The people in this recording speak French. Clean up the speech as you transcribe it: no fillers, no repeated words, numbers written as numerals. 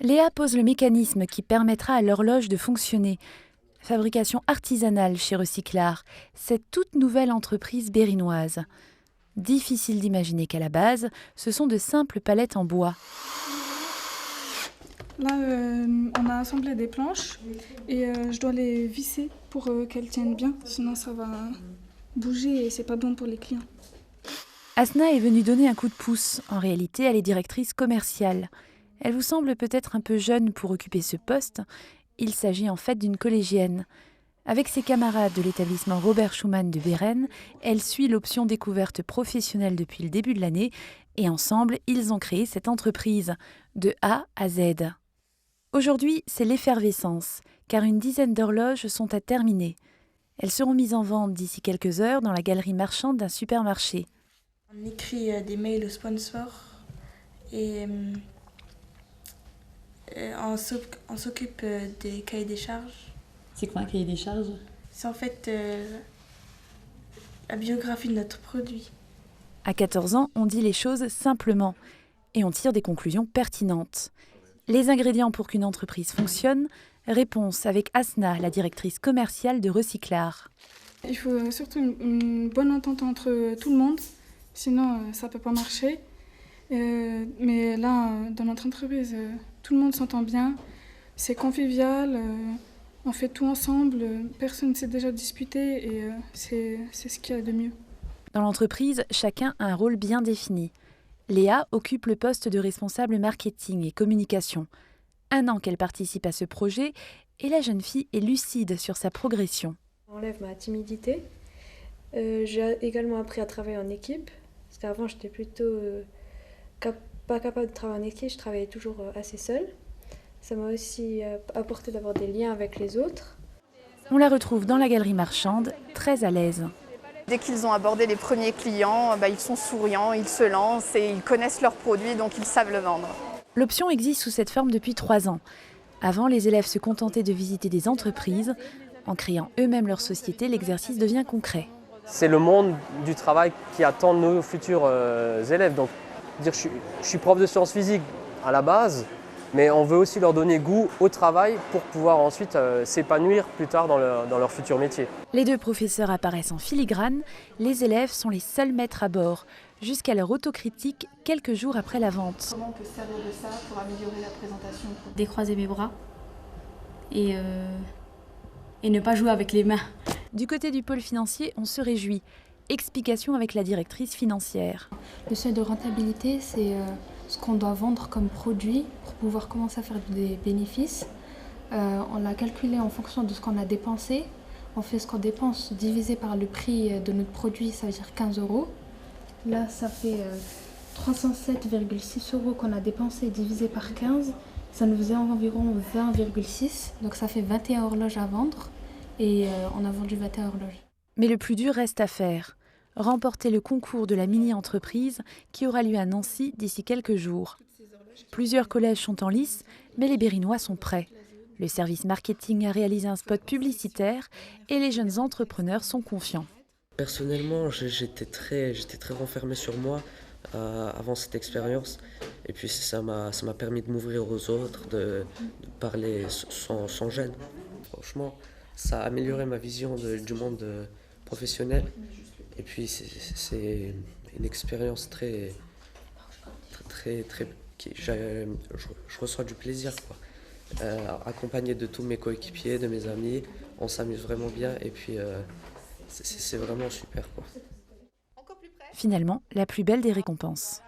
Léa pose le mécanisme qui permettra à l'horloge de fonctionner. Fabrication artisanale chez Recyclart, cette toute nouvelle entreprise berrinoise. Difficile d'imaginer qu'à la base, ce sont de simples palettes en bois. Là, on a assemblé des planches et je dois les visser pour qu'elles tiennent bien, sinon ça va bouger et c'est pas bon pour les clients. Asna est venue donner un coup de pouce. En réalité, elle est directrice commerciale. Elle vous semble peut-être un peu jeune pour occuper ce poste. Il s'agit en fait d'une collégienne. Avec ses camarades de l'établissement Robert Schuman de Bérennes, elle suit l'option découverte professionnelle depuis le début de l'année et ensemble, ils ont créé cette entreprise, de A à Z. Aujourd'hui, c'est l'effervescence, car une dizaine d'horloges sont à terminer. Elles seront mises en vente d'ici quelques heures dans la galerie marchande d'un supermarché. On écrit des mails aux sponsors et on s'occupe des cahiers des charges. C'est quoi un cahier des charges? C'est en fait la biographie de notre produit. À 14 ans, on dit les choses simplement et on tire des conclusions pertinentes. Les ingrédients pour qu'une entreprise fonctionne, réponse avec Asna, la directrice commerciale de Recyclart. Il faut surtout une bonne entente entre tout le monde, sinon ça ne peut pas marcher. Mais là, dans notre entreprise, tout le monde s'entend bien, c'est convivial, on fait tout ensemble, personne ne s'est déjà disputé et c'est ce qu'il y a de mieux. Dans l'entreprise, chacun a un rôle bien défini. Léa occupe le poste de responsable marketing et communication. 1 an qu'elle participe à ce projet et la jeune fille est lucide sur sa progression. J'enlève ma timidité. J'ai également appris à travailler en équipe, parce qu'avant j'étais plutôt pas capable de travailler en équipe, je travaillais toujours assez seule. Ça m'a aussi apporté d'avoir des liens avec les autres. On la retrouve dans la galerie marchande, très à l'aise. Dès qu'ils ont abordé les premiers clients, ils sont souriants, ils se lancent et ils connaissent leurs produits, donc ils savent le vendre. L'option existe sous cette forme depuis 3 ans. Avant, les élèves se contentaient de visiter des entreprises. En créant eux-mêmes leur société, l'exercice devient concret. C'est le monde du travail qui attend nos futurs élèves. Donc, je suis prof de sciences physiques à la base, mais on veut aussi leur donner goût au travail pour pouvoir ensuite s'épanouir plus tard dans leur futur métier. Les 2 professeurs apparaissent en filigrane. Les élèves sont les seuls maîtres à bord, jusqu'à leur autocritique quelques jours après la vente. Comment on peut se servir de ça pour améliorer la présentation? Décroiser mes bras et ne pas jouer avec les mains. Du côté du pôle financier, on se réjouit. Explication avec la directrice financière. Le seuil de rentabilité, c'est ce qu'on doit vendre comme produit pour pouvoir commencer à faire des bénéfices. On l'a calculé en fonction de ce qu'on a dépensé. On fait ce qu'on dépense divisé par le prix de notre produit, ça veut dire 15 €. Là, ça fait 307,6 € qu'on a dépensé divisé par 15. Ça nous faisait environ 20,6. Donc ça fait 21 horloges à vendre et on a vendu 21 horloges. Mais le plus dur reste à faire. Remporter le concours de la mini-entreprise qui aura lieu à Nancy d'ici quelques jours. Plusieurs collèges sont en lice, mais les Berrinois sont prêts. Le service marketing a réalisé un spot publicitaire et les jeunes entrepreneurs sont confiants. Personnellement, j'étais très renfermé sur moi avant cette expérience. Et puis ça m'a permis de m'ouvrir aux autres, de parler sans gêne. Franchement, ça a amélioré ma vision du monde professionnel. Et puis c'est une expérience je reçois du plaisir, quoi. Accompagné de tous mes coéquipiers, de mes amis, on s'amuse vraiment bien et puis c'est vraiment super, quoi. Finalement, la plus belle des récompenses.